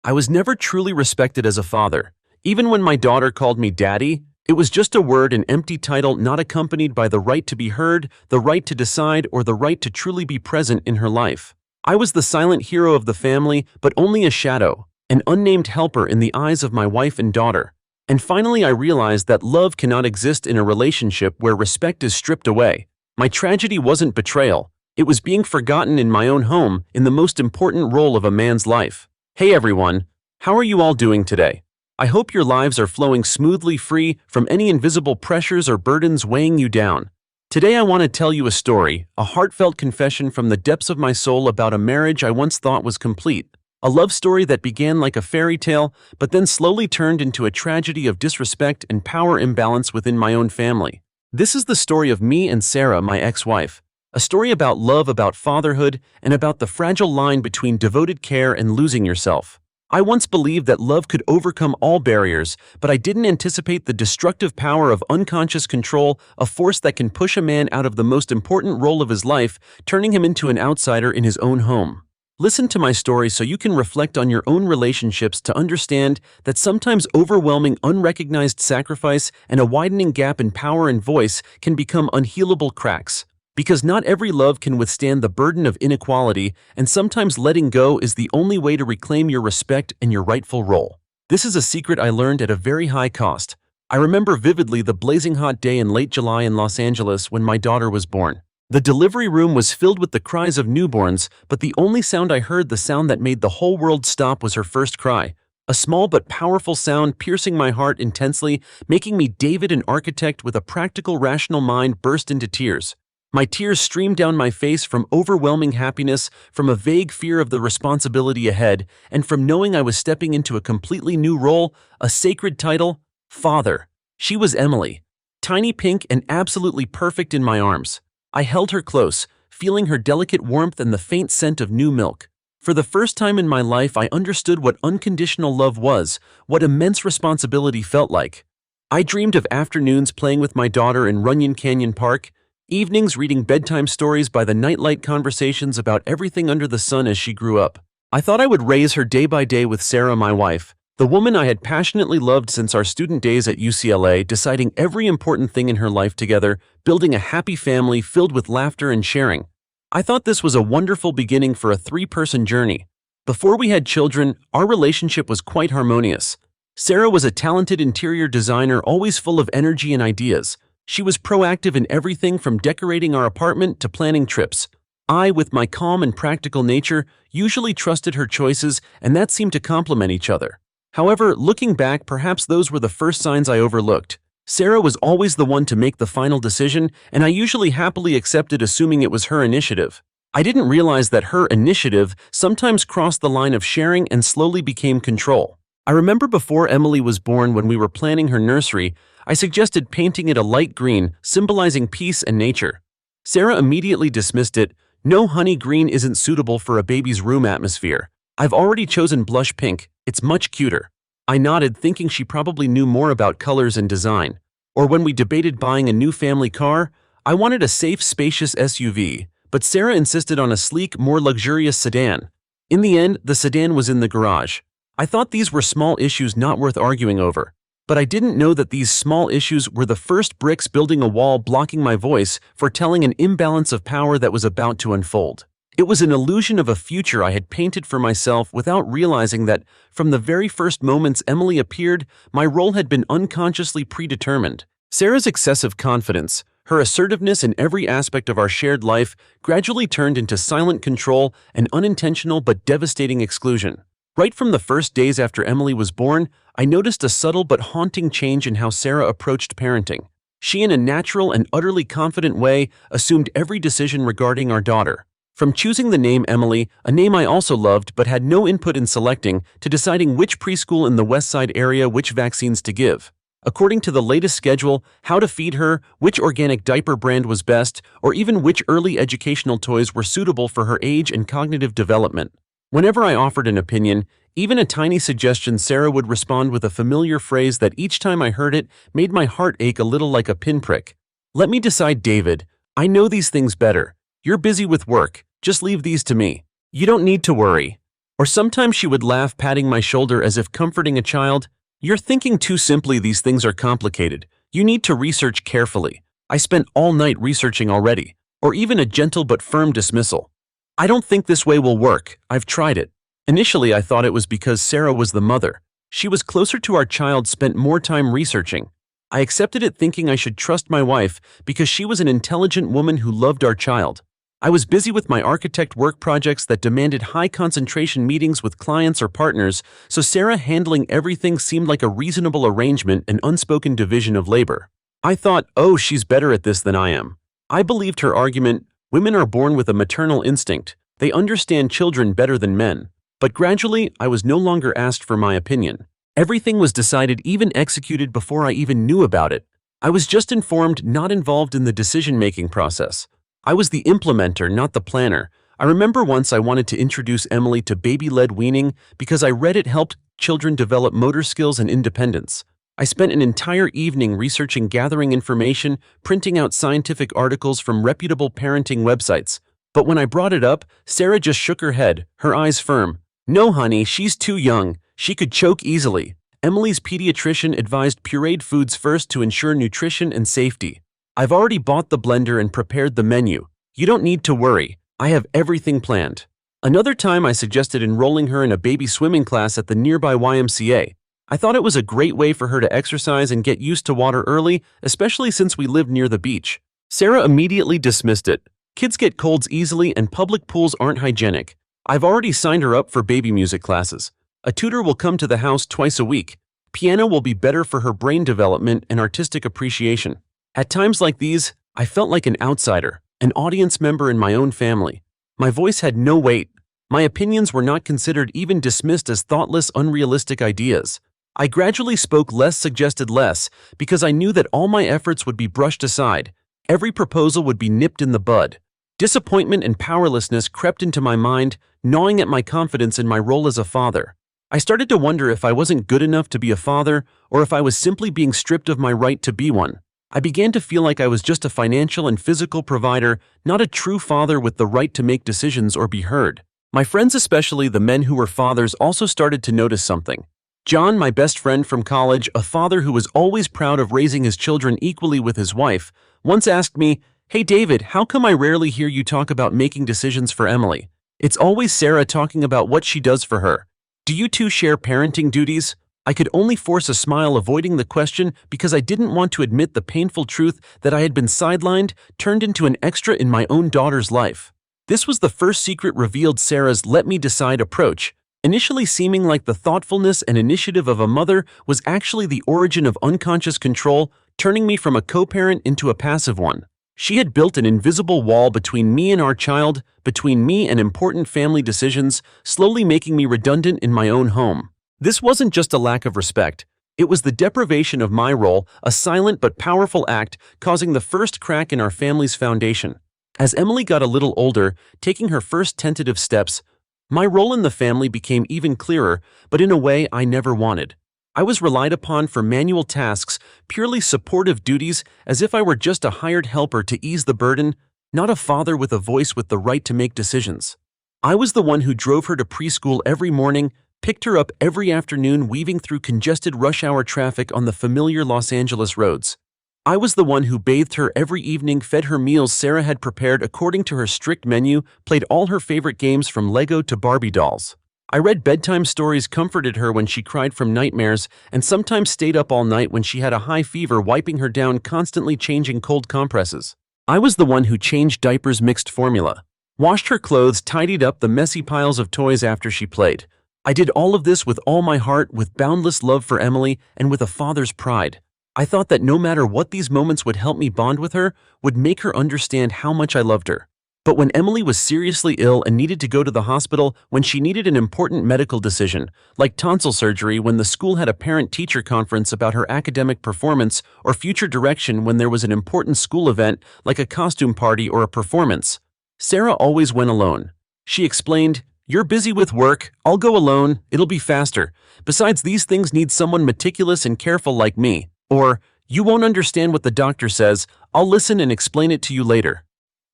I was never truly respected as a father. Even when my daughter called me daddy, it was just a word, an empty title not accompanied by the right to be heard, the right to decide, or the right to truly be present in her life. I was the silent hero of the family, but only a shadow, an unnamed helper in the eyes of my wife and daughter. And finally I realized that love cannot exist in a relationship where respect is stripped away. My tragedy wasn't betrayal. It was being forgotten in my own home, in the most important role of a man's life. Hey everyone, how are you all doing today? I hope your lives are flowing smoothly, free from any invisible pressures or burdens weighing you down. Today I want to tell you a story, a heartfelt confession from the depths of my soul about a marriage I once thought was complete. A love story that began like a fairy tale, but then slowly turned into a tragedy of disrespect and power imbalance within my own family. This is the story of me and Sarah, my ex-wife. A story about love, about fatherhood, and about the fragile line between devoted care and losing yourself. I once believed that love could overcome all barriers, but I didn't anticipate the destructive power of unconscious control, a force that can push a man out of the most important role of his life, turning him into an outsider in his own home. Listen to my story so you can reflect on your own relationships to understand that sometimes overwhelming unrecognized sacrifice and a widening gap in power and voice can become unhealable cracks. Because not every love can withstand the burden of inequality, and sometimes letting go is the only way to reclaim your respect and your rightful role. This is a secret I learned at a very high cost. I remember vividly the blazing hot day in late July in Los Angeles when my daughter was born. The delivery room was filled with the cries of newborns, but the only sound I heard, the sound that made the whole world stop, was her first cry. A small but powerful sound piercing my heart intensely, making me, David, an architect with a practical, rational mind, burst into tears. My tears streamed down my face from overwhelming happiness, from a vague fear of the responsibility ahead, and from knowing I was stepping into a completely new role, a sacred title, father. She was Emily, tiny, pink, and absolutely perfect in my arms. I held her close, feeling her delicate warmth and the faint scent of new milk. For the first time in my life, I understood what unconditional love was, what immense responsibility felt like. I dreamed of afternoons playing with my daughter in Runyon Canyon Park, evenings reading bedtime stories by the nightlight, conversations about everything under the sun as she grew up. I thought I would raise her day by day with Sarah, my wife, the woman I had passionately loved since our student days at UCLA, deciding every important thing in her life together, building a happy family filled with laughter and sharing. I thought this was a wonderful beginning for a three-person journey. Before we had children, our relationship was quite harmonious. Sarah was a talented interior designer, always full of energy and ideas. She was proactive in everything from decorating our apartment to planning trips. I, with my calm and practical nature, usually trusted her choices, and that seemed to complement each other. However, looking back, perhaps those were the first signs I overlooked. Sarah was always the one to make the final decision, and I usually happily accepted, assuming it was her initiative. I didn't realize that her initiative sometimes crossed the line of sharing and slowly became control. I remember before Emily was born, when we were planning her nursery, I suggested painting it a light green, symbolizing peace and nature. Sarah immediately dismissed it. No, honey, green isn't suitable for a baby's room atmosphere. I've already chosen blush pink. It's much cuter. I nodded, thinking she probably knew more about colors and design. Or when we debated buying a new family car, I wanted a safe, spacious SUV, but Sarah insisted on a sleek, more luxurious sedan. In the end, the sedan was in the garage. I thought these were small issues not worth arguing over. But I didn't know that these small issues were the first bricks building a wall blocking my voice, foretelling an imbalance of power that was about to unfold. It was an illusion of a future I had painted for myself without realizing that, from the very first moments Emily appeared, my role had been unconsciously predetermined. Sarah's excessive confidence, her assertiveness in every aspect of our shared life, gradually turned into silent control and unintentional but devastating exclusion. Right from the first days after Emily was born, I noticed a subtle but haunting change in how Sarah approached parenting. She, in a natural and utterly confident way, assumed every decision regarding our daughter. From choosing the name Emily, a name I also loved but had no input in selecting, to deciding which preschool in the West Side area, which vaccines to give. According to the latest schedule, how to feed her, which organic diaper brand was best, or even which early educational toys were suitable for her age and cognitive development. Whenever I offered an opinion, even a tiny suggestion, Sarah would respond with a familiar phrase that each time I heard it made my heart ache a little, like a pinprick. "Let me decide, David. I know these things better. You're busy with work. Just leave these to me. You don't need to worry." Or sometimes she would laugh, patting my shoulder as if comforting a child. "You're thinking too simply, these things are complicated. You need to research carefully. I spent all night researching already." Or even a gentle but firm dismissal. "I don't think this way will work. I've tried it." Initially, I thought it was because Sarah was the mother. She was closer to our child, spent more time researching. I accepted it, thinking I should trust my wife because she was an intelligent woman who loved our child. I was busy with my architect work projects that demanded high concentration meetings with clients or partners, so Sarah handling everything seemed like a reasonable arrangement, an unspoken division of labor. I thought, oh, she's better at this than I am. I believed her argument. Women are born with a maternal instinct. They understand children better than men. But gradually, I was no longer asked for my opinion. Everything was decided, even executed, before I even knew about it. I was just informed, not involved in the decision-making process. I was the implementer, not the planner. I remember once I wanted to introduce Emily to baby-led weaning because I read it helped children develop motor skills and independence. I spent an entire evening researching, gathering information, printing out scientific articles from reputable parenting websites. But when I brought it up, Sarah just shook her head, her eyes firm. "No, honey, she's too young. She could choke easily." Emily's pediatrician advised pureed foods first to ensure nutrition and safety. "I've already bought the blender and prepared the menu. You don't need to worry. I have everything planned." Another time, I suggested enrolling her in a baby swimming class at the nearby YMCA. I thought it was a great way for her to exercise and get used to water early, especially since we lived near the beach. Sarah immediately dismissed it. "Kids get colds easily and public pools aren't hygienic. I've already signed her up for baby music classes. A tutor will come to the house twice a week. Piano will be better for her brain development and artistic appreciation." At times like these, I felt like an outsider, an audience member in my own family. My voice had no weight. My opinions were not considered, even dismissed as thoughtless, unrealistic ideas. I gradually spoke less, suggested less, because I knew that all my efforts would be brushed aside. Every proposal would be nipped in the bud. Disappointment and powerlessness crept into my mind, gnawing at my confidence in my role as a father. I started to wonder if I wasn't good enough to be a father, or if I was simply being stripped of my right to be one. I began to feel like I was just a financial and physical provider, not a true father with the right to make decisions or be heard. My friends, especially the men who were fathers, also started to notice something. John, my best friend from college, a father who was always proud of raising his children equally with his wife, once asked me, "Hey David, how come I rarely hear you talk about making decisions for Emily? It's always Sarah talking about what she does for her. Do you two share parenting duties?" I could only force a smile, avoiding the question because I didn't want to admit the painful truth that I had been sidelined, turned into an extra in my own daughter's life. This was the first secret revealed. Sarah's "let me decide" approach, initially seeming like the thoughtfulness and initiative of a mother, was actually the origin of unconscious control, turning me from a co-parent into a passive one. She had built an invisible wall between me and our child, between me and important family decisions, slowly making me redundant in my own home. This wasn't just a lack of respect. It was the deprivation of my role, a silent but powerful act, causing the first crack in our family's foundation. As Emily got a little older, taking her first tentative steps, my role in the family became even clearer, but in a way I never wanted. I was relied upon for manual tasks, purely supportive duties, as if I were just a hired helper to ease the burden, not a father with a voice with the right to make decisions. I was the one who drove her to preschool every morning, picked her up every afternoon, weaving through congested rush hour traffic on the familiar Los Angeles roads. I was the one who bathed her every evening, fed her meals Sarah had prepared according to her strict menu, played all her favorite games from Lego to Barbie dolls. I read bedtime stories, comforted her when she cried from nightmares, and sometimes stayed up all night when she had a high fever, wiping her down, constantly changing cold compresses. I was the one who changed diapers, mixed formula, washed her clothes, tidied up the messy piles of toys after she played. I did all of this with all my heart, with boundless love for Emily, and with a father's pride. I thought that no matter what, these moments would help me bond with her, would make her understand how much I loved her. But when Emily was seriously ill and needed to go to the hospital, when she needed an important medical decision, like tonsil surgery, when the school had a parent-teacher conference about her academic performance, or future direction when there was an important school event like a costume party or a performance, Sarah always went alone. She explained, "You're busy with work, I'll go alone, it'll be faster. Besides, these things need someone meticulous and careful like me." Or, "You won't understand what the doctor says, I'll listen and explain it to you later."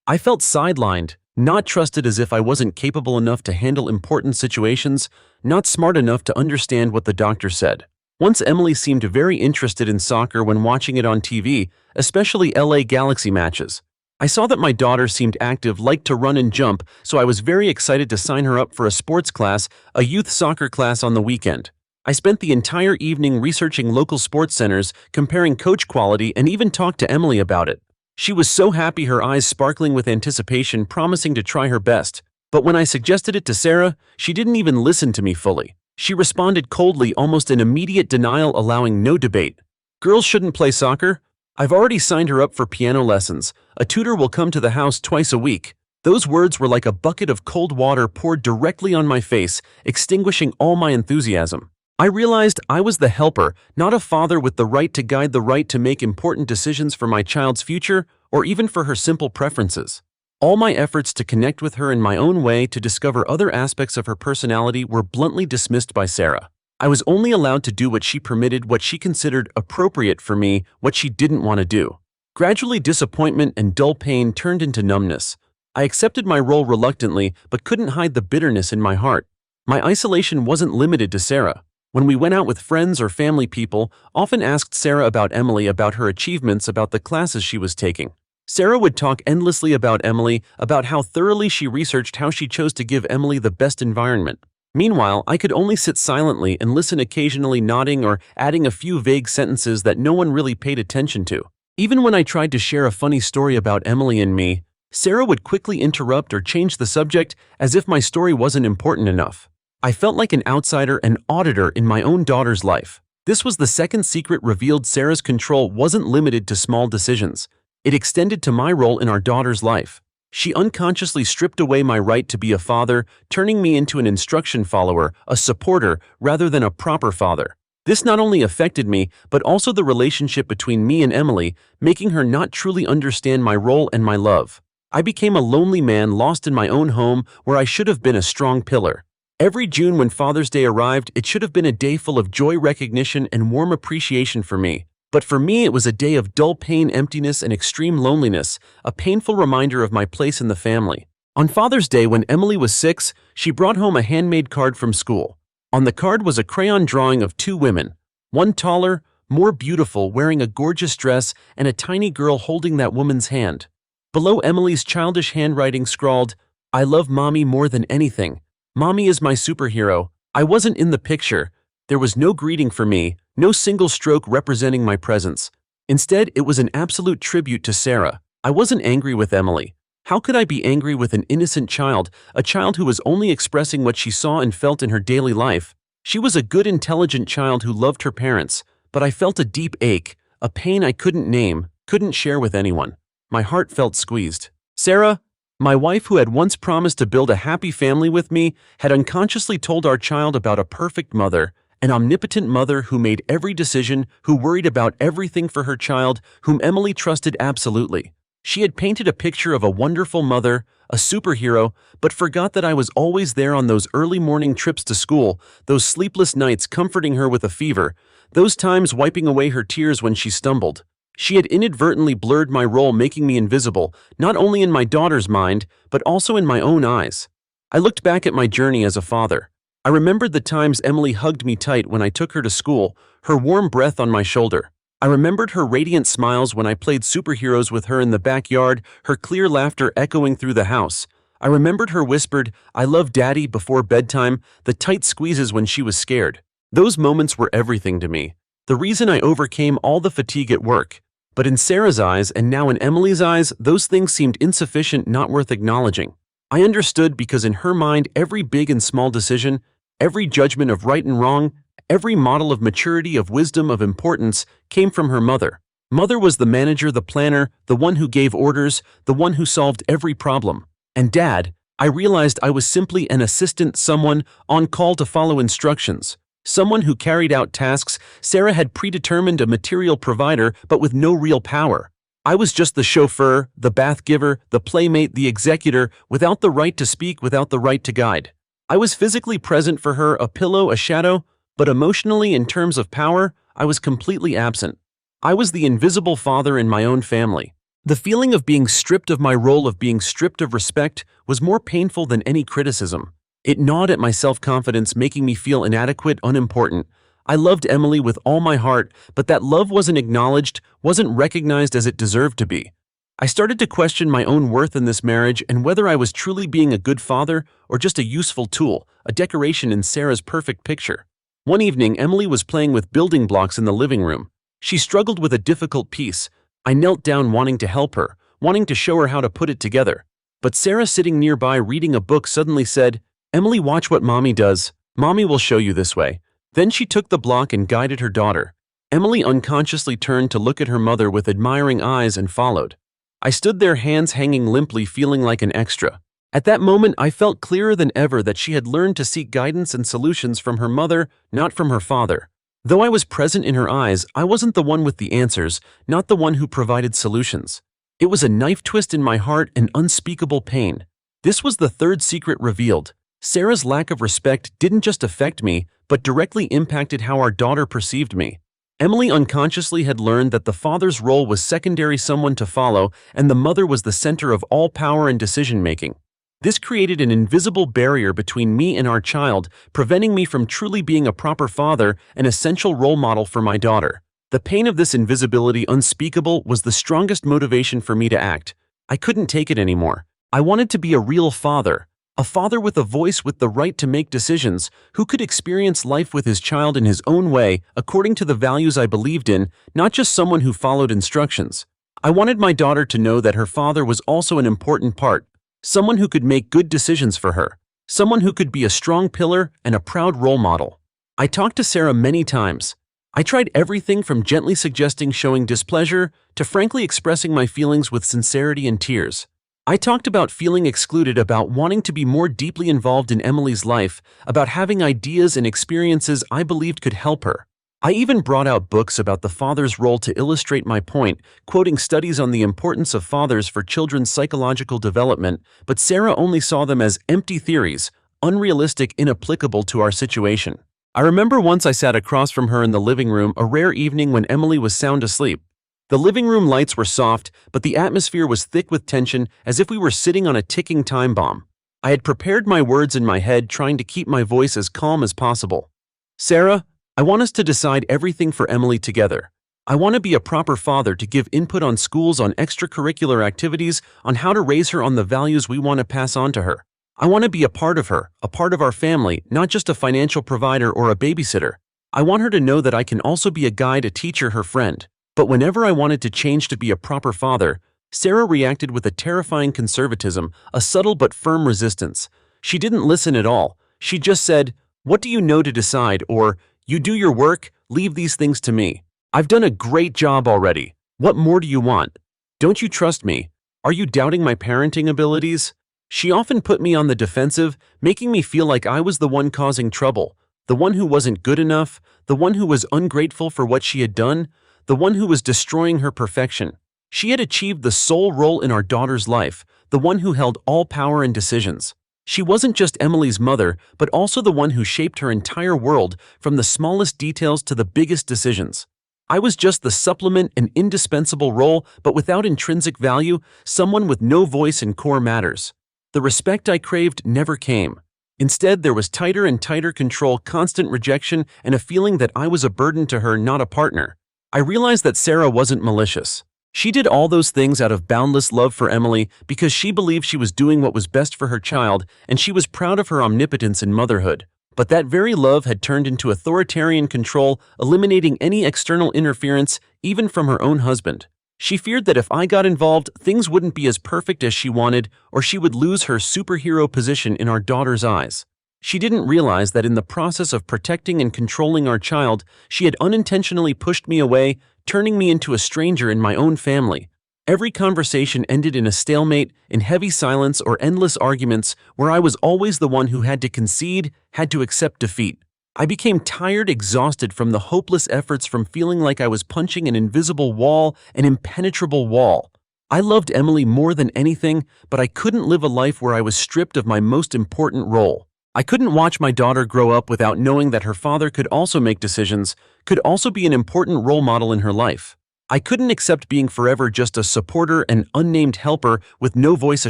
I felt sidelined, Not trusted as if I wasn't capable enough to handle important situations, not smart enough to understand what the doctor said. Once Emily seemed very interested in soccer when watching it on TV, especially LA Galaxy matches. I saw that my daughter seemed active, liked to run and jump, so I was very excited to sign her up for a sports class, a youth soccer class on the weekend. I spent the entire evening researching local sports centers, comparing coach quality, and even talked to Emily about it. She was so happy, her eyes sparkling with anticipation, promising to try her best. But when I suggested it to Sarah, she didn't even listen to me fully. She responded coldly, almost in immediate denial, allowing no debate. Girls shouldn't play soccer? I've already signed her up for piano lessons. A tutor will come to the house twice a week. Those words were like a bucket of cold water poured directly on my face, extinguishing all my enthusiasm. I realized I was the helper, not a father with the right to guide, the right to make important decisions for my child's future or even for her simple preferences. All my efforts to connect with her in my own way, to discover other aspects of her personality, were bluntly dismissed by Sarah. I was only allowed to do what she permitted, what she considered appropriate for me, what she didn't want to do. Gradually, disappointment and dull pain turned into numbness. I accepted my role reluctantly, but couldn't hide the bitterness in my heart. My isolation wasn't limited to Sarah. When we went out with friends or family, people often asked Sarah about Emily, about her achievements, about the classes she was taking. Sarah would talk endlessly about Emily, about how thoroughly she researched, how she chose to give Emily the best environment. Meanwhile, I could only sit silently and listen, occasionally nodding or adding a few vague sentences that no one really paid attention to. Even when I tried to share a funny story about Emily and me, Sarah would quickly interrupt or change the subject as if my story wasn't important enough. I felt like an outsider, an auditor in my own daughter's life. This was the second secret revealed. Sarah's control wasn't limited to small decisions. It extended to my role in our daughter's life. She unconsciously stripped away my right to be a father, turning me into an instruction follower, a supporter, rather than a proper father. This not only affected me, but also the relationship between me and Emily, making her not truly understand my role and my love. I became a lonely man, lost in my own home, where I should have been a strong pillar. Every June when Father's Day arrived, it should have been a day full of joy, recognition, and warm appreciation for me. But for me, it was a day of dull pain, emptiness, and extreme loneliness, a painful reminder of my place in the family. On Father's Day, when Emily was 6, she brought home a handmade card from school. On the card was a crayon drawing of two women, one taller, more beautiful, wearing a gorgeous dress, and a tiny girl holding that woman's hand. Below, Emily's childish handwriting scrawled, "I love Mommy more than anything. Mommy is my superhero." I wasn't in the picture. There was no greeting for me, no single stroke representing my presence. Instead, it was an absolute tribute to Sarah. I wasn't angry with Emily. How could I be angry with an innocent child, a child who was only expressing what she saw and felt in her daily life? She was a good, intelligent child who loved her parents, but I felt a deep ache, a pain I couldn't name, couldn't share with anyone. My heart felt squeezed. Sarah, my wife, who had once promised to build a happy family with me, had unconsciously told our child about a perfect mother, an omnipotent mother who made every decision, who worried about everything for her child, whom Emily trusted absolutely. She had painted a picture of a wonderful mother, a superhero, but forgot that I was always there on those early morning trips to school, those sleepless nights comforting her with a fever, those times wiping away her tears when she stumbled. She had inadvertently blurred my role, making me invisible, not only in my daughter's mind, but also in my own eyes. I looked back at my journey as a father. I remembered the times Emily hugged me tight when I took her to school, her warm breath on my shoulder. I remembered her radiant smiles when I played superheroes with her in the backyard, her clear laughter echoing through the house. I remembered her whispered, "I love Daddy," before bedtime, the tight squeezes when she was scared. Those moments were everything to me, the reason I overcame all the fatigue at work. But in Sarah's eyes, and now in Emily's eyes, those things seemed insufficient, not worth acknowledging. I understood, because in her mind, every big and small decision, every judgment of right and wrong, every model of maturity, of wisdom, of importance, came from her mother. Mother was the manager, the planner, the one who gave orders, the one who solved every problem. And Dad, I realized I was simply an assistant, someone on call to follow instructions. Someone who carried out tasks Sarah had predetermined, a material provider, but with no real power. I was just the chauffeur, the bath giver, the playmate, the executor, without the right to speak, without the right to guide. I was physically present for her, a pillow, a shadow, but emotionally, in terms of power, I was completely absent. I was the invisible father in my own family. The feeling of being stripped of my role, of being stripped of respect, was more painful than any criticism. It gnawed at my self-confidence, making me feel inadequate, unimportant. I loved Emily with all my heart, but that love wasn't acknowledged, wasn't recognized as it deserved to be. I started to question my own worth in this marriage and whether I was truly being a good father or just a useful tool, a decoration in Sarah's perfect picture. One evening, Emily was playing with building blocks in the living room. She struggled with a difficult piece. I knelt down wanting to help her, wanting to show her how to put it together. But Sarah, sitting nearby reading a book, suddenly said, "Emily, watch what Mommy does. Mommy will show you this way." Then she took the block and guided her daughter. Emily unconsciously turned to look at her mother with admiring eyes and followed. I stood there, hands hanging limply, feeling like an extra. At that moment, I felt clearer than ever that she had learned to seek guidance and solutions from her mother, not from her father. Though I was present in her eyes, I wasn't the one with the answers, not the one who provided solutions. It was a knife twist in my heart, an unspeakable pain. This was the third secret revealed. Sarah's lack of respect didn't just affect me, but directly impacted how our daughter perceived me. Emily unconsciously had learned that the father's role was secondary, someone to follow, and the mother was the center of all power and decision-making. This created an invisible barrier between me and our child, preventing me from truly being a proper father, an essential role model for my daughter. The pain of this invisibility, unspeakable, was the strongest motivation for me to act. I couldn't take it anymore. I wanted to be a real father. A father with a voice, with the right to make decisions, who could experience life with his child in his own way, according to the values I believed in, not just someone who followed instructions. I wanted my daughter to know that her father was also an important part, someone who could make good decisions for her, someone who could be a strong pillar and a proud role model. I talked to Sarah many times. I tried everything from gently suggesting showing displeasure to frankly expressing my feelings with sincerity and tears. I talked about feeling excluded, about wanting to be more deeply involved in Emily's life, about having ideas and experiences I believed could help her. I even brought out books about the father's role to illustrate my point, quoting studies on the importance of fathers for children's psychological development, but Sarah only saw them as empty theories, unrealistic, inapplicable to our situation. I remember once I sat across from her in the living room, a rare evening when Emily was sound asleep. The living room lights were soft, but the atmosphere was thick with tension, as if we were sitting on a ticking time bomb. I had prepared my words in my head, trying to keep my voice as calm as possible. "Sarah, I want us to decide everything for Emily together. I want to be a proper father, to give input on schools, on extracurricular activities, on how to raise her on the values we want to pass on to her. I want to be a part of her, a part of our family, not just a financial provider or a babysitter. I want her to know that I can also be a guide, a teacher, her friend." But whenever I wanted to change to be a proper father, Sarah reacted with a terrifying conservatism, a subtle but firm resistance. She didn't listen at all. She just said, "What do you know to decide?" or "You do your work, leave these things to me. I've done a great job already. What more do you want? Don't you trust me? Are you doubting my parenting abilities?" She often put me on the defensive, making me feel like I was the one causing trouble, the one who wasn't good enough, the one who was ungrateful for what she had done, the one who was destroying her perfection. She had achieved the sole role in our daughter's life, the one who held all power and decisions. She wasn't just Emily's mother, but also the one who shaped her entire world, from the smallest details to the biggest decisions. I was just the supplement, an indispensable role, but without intrinsic value, someone with no voice in core matters. The respect I craved never came. Instead, there was tighter and tighter control, constant rejection, and a feeling that I was a burden to her, not a partner. I realized that Sarah wasn't malicious. She did all those things out of boundless love for Emily, because she believed she was doing what was best for her child, and she was proud of her omnipotence in motherhood. But that very love had turned into authoritarian control, eliminating any external interference, even from her own husband. She feared that if I got involved, things wouldn't be as perfect as she wanted, or she would lose her superhero position in our daughter's eyes. She didn't realize that in the process of protecting and controlling our child, she had unintentionally pushed me away, turning me into a stranger in my own family. Every conversation ended in a stalemate, in heavy silence or endless arguments, where I was always the one who had to concede, had to accept defeat. I became tired, exhausted from the hopeless efforts, from feeling like I was punching an invisible wall, an impenetrable wall. I loved Emily more than anything, but I couldn't live a life where I was stripped of my most important role. I couldn't watch my daughter grow up without knowing that her father could also make decisions, could also be an important role model in her life. I couldn't accept being forever just a supporter and unnamed helper with no voice, a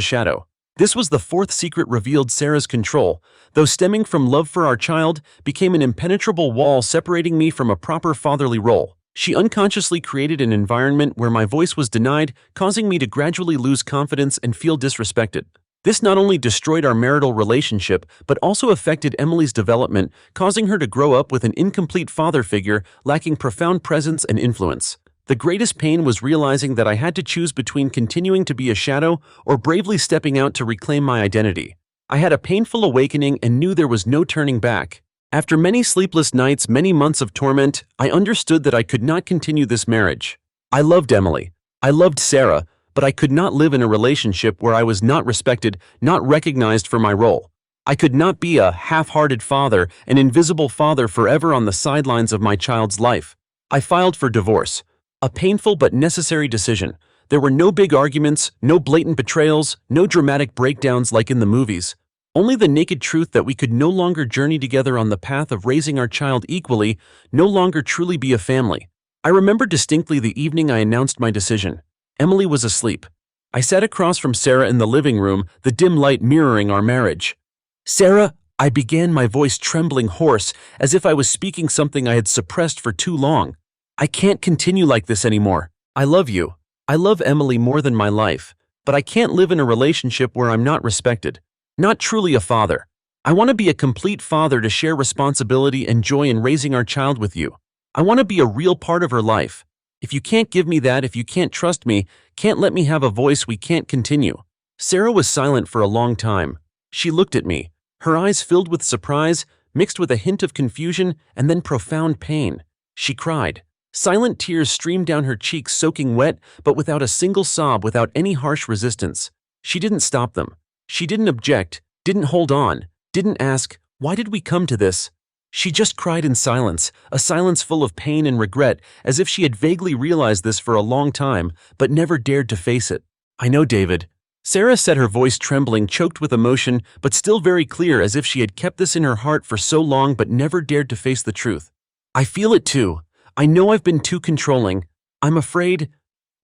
shadow. This was the fourth secret revealed. Sarah's control, though stemming from love for our child, became an impenetrable wall separating me from a proper fatherly role. She unconsciously created an environment where my voice was denied, causing me to gradually lose confidence and feel disrespected. This not only destroyed our marital relationship, but also affected Emily's development, causing her to grow up with an incomplete father figure lacking profound presence and influence. The greatest pain was realizing that I had to choose between continuing to be a shadow or bravely stepping out to reclaim my identity. I had a painful awakening and knew there was no turning back. After many sleepless nights, many months of torment, I understood that I could not continue this marriage. I loved Emily. I loved Sarah, but I could not live in a relationship where I was not respected, not recognized for my role. I could not be a half-hearted father, an invisible father forever on the sidelines of my child's life. I filed for divorce. A painful but necessary decision. There were no big arguments, no blatant betrayals, no dramatic breakdowns like in the movies. Only the naked truth that we could no longer journey together on the path of raising our child equally, no longer truly be a family. I remember distinctly the evening I announced my decision. Emily was asleep. I sat across from Sarah in the living room, the dim light mirroring our marriage. "Sarah," I began, my voice trembling hoarse, as if I was speaking something I had suppressed for too long. "I can't continue like this anymore. I love you. I love Emily more than my life, but I can't live in a relationship where I'm not respected. Not truly a father. I want to be a complete father to share responsibility and joy in raising our child with you. I want to be a real part of her life. If you can't give me that, if you can't trust me, can't let me have a voice, we can't continue." Sarah was silent for a long time. She looked at me, her eyes filled with surprise, mixed with a hint of confusion and then profound pain. She cried. Silent tears streamed down her cheeks, soaking wet, but without a single sob, without any harsh resistance. She didn't stop them. She didn't object, didn't hold on, didn't ask, "Why did we come to this?" She just cried in silence, a silence full of pain and regret, as if she had vaguely realized this for a long time, but never dared to face it. "I know, David." Sarah said, her voice trembling, choked with emotion, but still very clear, as if she had kept this in her heart for so long but never dared to face the truth. "I feel it too. I know I've been too controlling. I'm afraid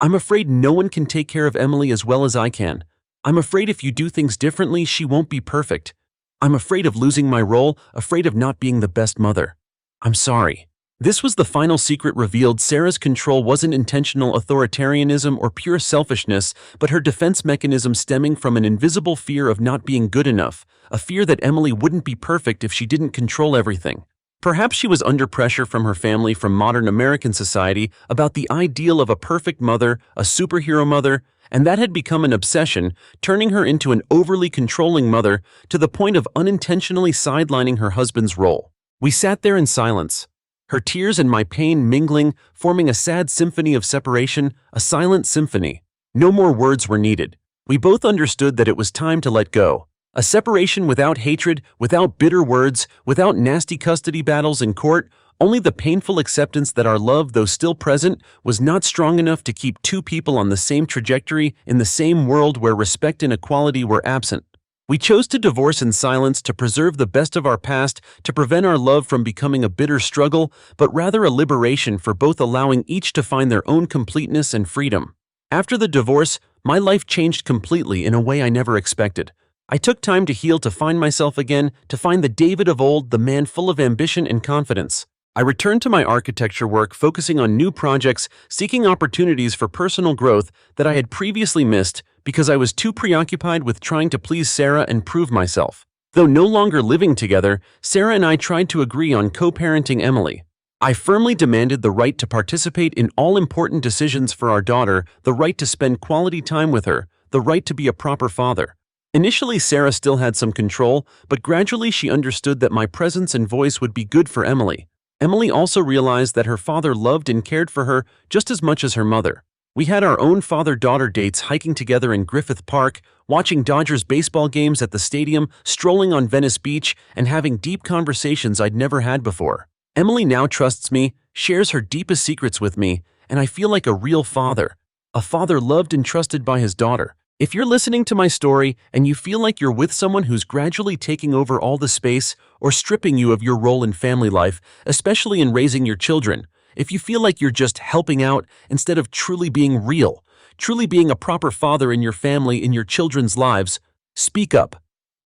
no one can take care of Emily as well as I can. I'm afraid if you do things differently, she won't be perfect. I'm afraid of losing my role, afraid of not being the best mother. I'm sorry." This was the final secret revealed. Sarah's control wasn't intentional authoritarianism or pure selfishness, but her defense mechanism stemming from an invisible fear of not being good enough, a fear that Emily wouldn't be perfect if she didn't control everything. Perhaps she was under pressure from her family, from modern American society, about the ideal of a perfect mother, a superhero mother, and that had become an obsession, turning her into an overly controlling mother to the point of unintentionally sidelining her husband's role. We sat there in silence, her tears and my pain mingling, forming a sad symphony of separation, a silent symphony. No more words were needed. We both understood that it was time to let go. A separation without hatred, without bitter words, without nasty custody battles in court, only the painful acceptance that our love, though still present, was not strong enough to keep two people on the same trajectory in the same world where respect and equality were absent. We chose to divorce in silence, to preserve the best of our past, to prevent our love from becoming a bitter struggle, but rather a liberation for both, allowing each to find their own completeness and freedom. After the divorce, my life changed completely in a way I never expected. I took time to heal, to find myself again, to find the David of old, the man full of ambition and confidence. I returned to my architecture work, focusing on new projects, seeking opportunities for personal growth that I had previously missed because I was too preoccupied with trying to please Sarah and prove myself. Though no longer living together, Sarah and I tried to agree on co-parenting Emily. I firmly demanded the right to participate in all important decisions for our daughter, the right to spend quality time with her, the right to be a proper father. Initially, Sarah still had some control, but gradually she understood that my presence and voice would be good for Emily. Emily also realized that her father loved and cared for her just as much as her mother. We had our own father-daughter dates, hiking together in Griffith Park, watching Dodgers baseball games at the stadium, strolling on Venice Beach, and having deep conversations I'd never had before. Emily now trusts me, shares her deepest secrets with me, and I feel like a real father. A father loved and trusted by his daughter. If you're listening to my story and you feel like you're with someone who's gradually taking over all the space or stripping you of your role in family life, especially in raising your children, if you feel like you're just helping out instead of truly being real, truly being a proper father in your family, in your children's lives, speak up.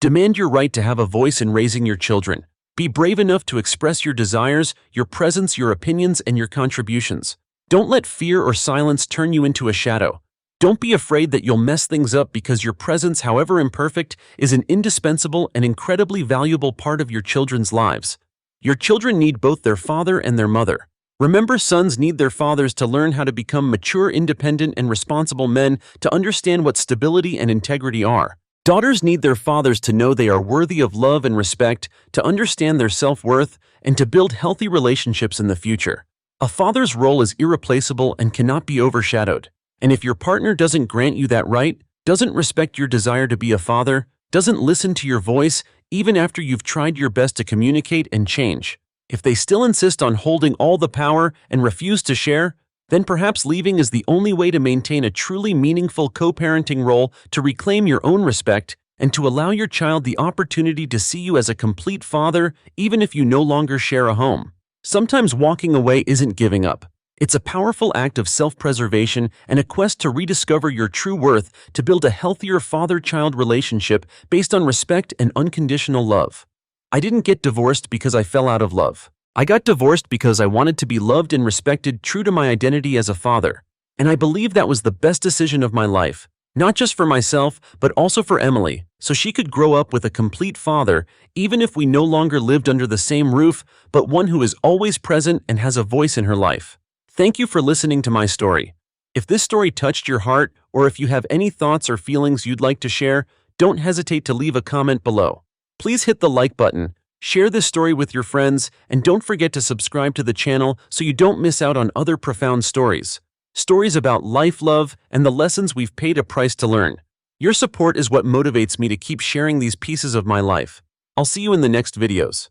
Demand your right to have a voice in raising your children. Be brave enough to express your desires, your presence, your opinions, and your contributions. Don't let fear or silence turn you into a shadow. Don't be afraid that you'll mess things up, because your presence, however imperfect, is an indispensable and incredibly valuable part of your children's lives. Your children need both their father and their mother. Remember, sons need their fathers to learn how to become mature, independent, and responsible men, to understand what stability and integrity are. Daughters need their fathers to know they are worthy of love and respect, to understand their self-worth, and to build healthy relationships in the future. A father's role is irreplaceable and cannot be overshadowed. And if your partner doesn't grant you that right, doesn't respect your desire to be a father, doesn't listen to your voice, even after you've tried your best to communicate and change, if they still insist on holding all the power and refuse to share, then perhaps leaving is the only way to maintain a truly meaningful co-parenting role, to reclaim your own respect, and to allow your child the opportunity to see you as a complete father, even if you no longer share a home. Sometimes walking away isn't giving up. It's a powerful act of self-preservation and a quest to rediscover your true worth, to build a healthier father-child relationship based on respect and unconditional love. I didn't get divorced because I fell out of love. I got divorced because I wanted to be loved and respected, true to my identity as a father. And I believe that was the best decision of my life, not just for myself, but also for Emily, so she could grow up with a complete father, even if we no longer lived under the same roof, but one who is always present and has a voice in her life. Thank you for listening to my story. If this story touched your heart, or if you have any thoughts or feelings you'd like to share, don't hesitate to leave a comment below. Please hit the like button, share this story with your friends, and don't forget to subscribe to the channel so you don't miss out on other profound stories. Stories about life, love, and the lessons we've paid a price to learn. Your support is what motivates me to keep sharing these pieces of my life. I'll see you in the next videos.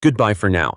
Goodbye for now.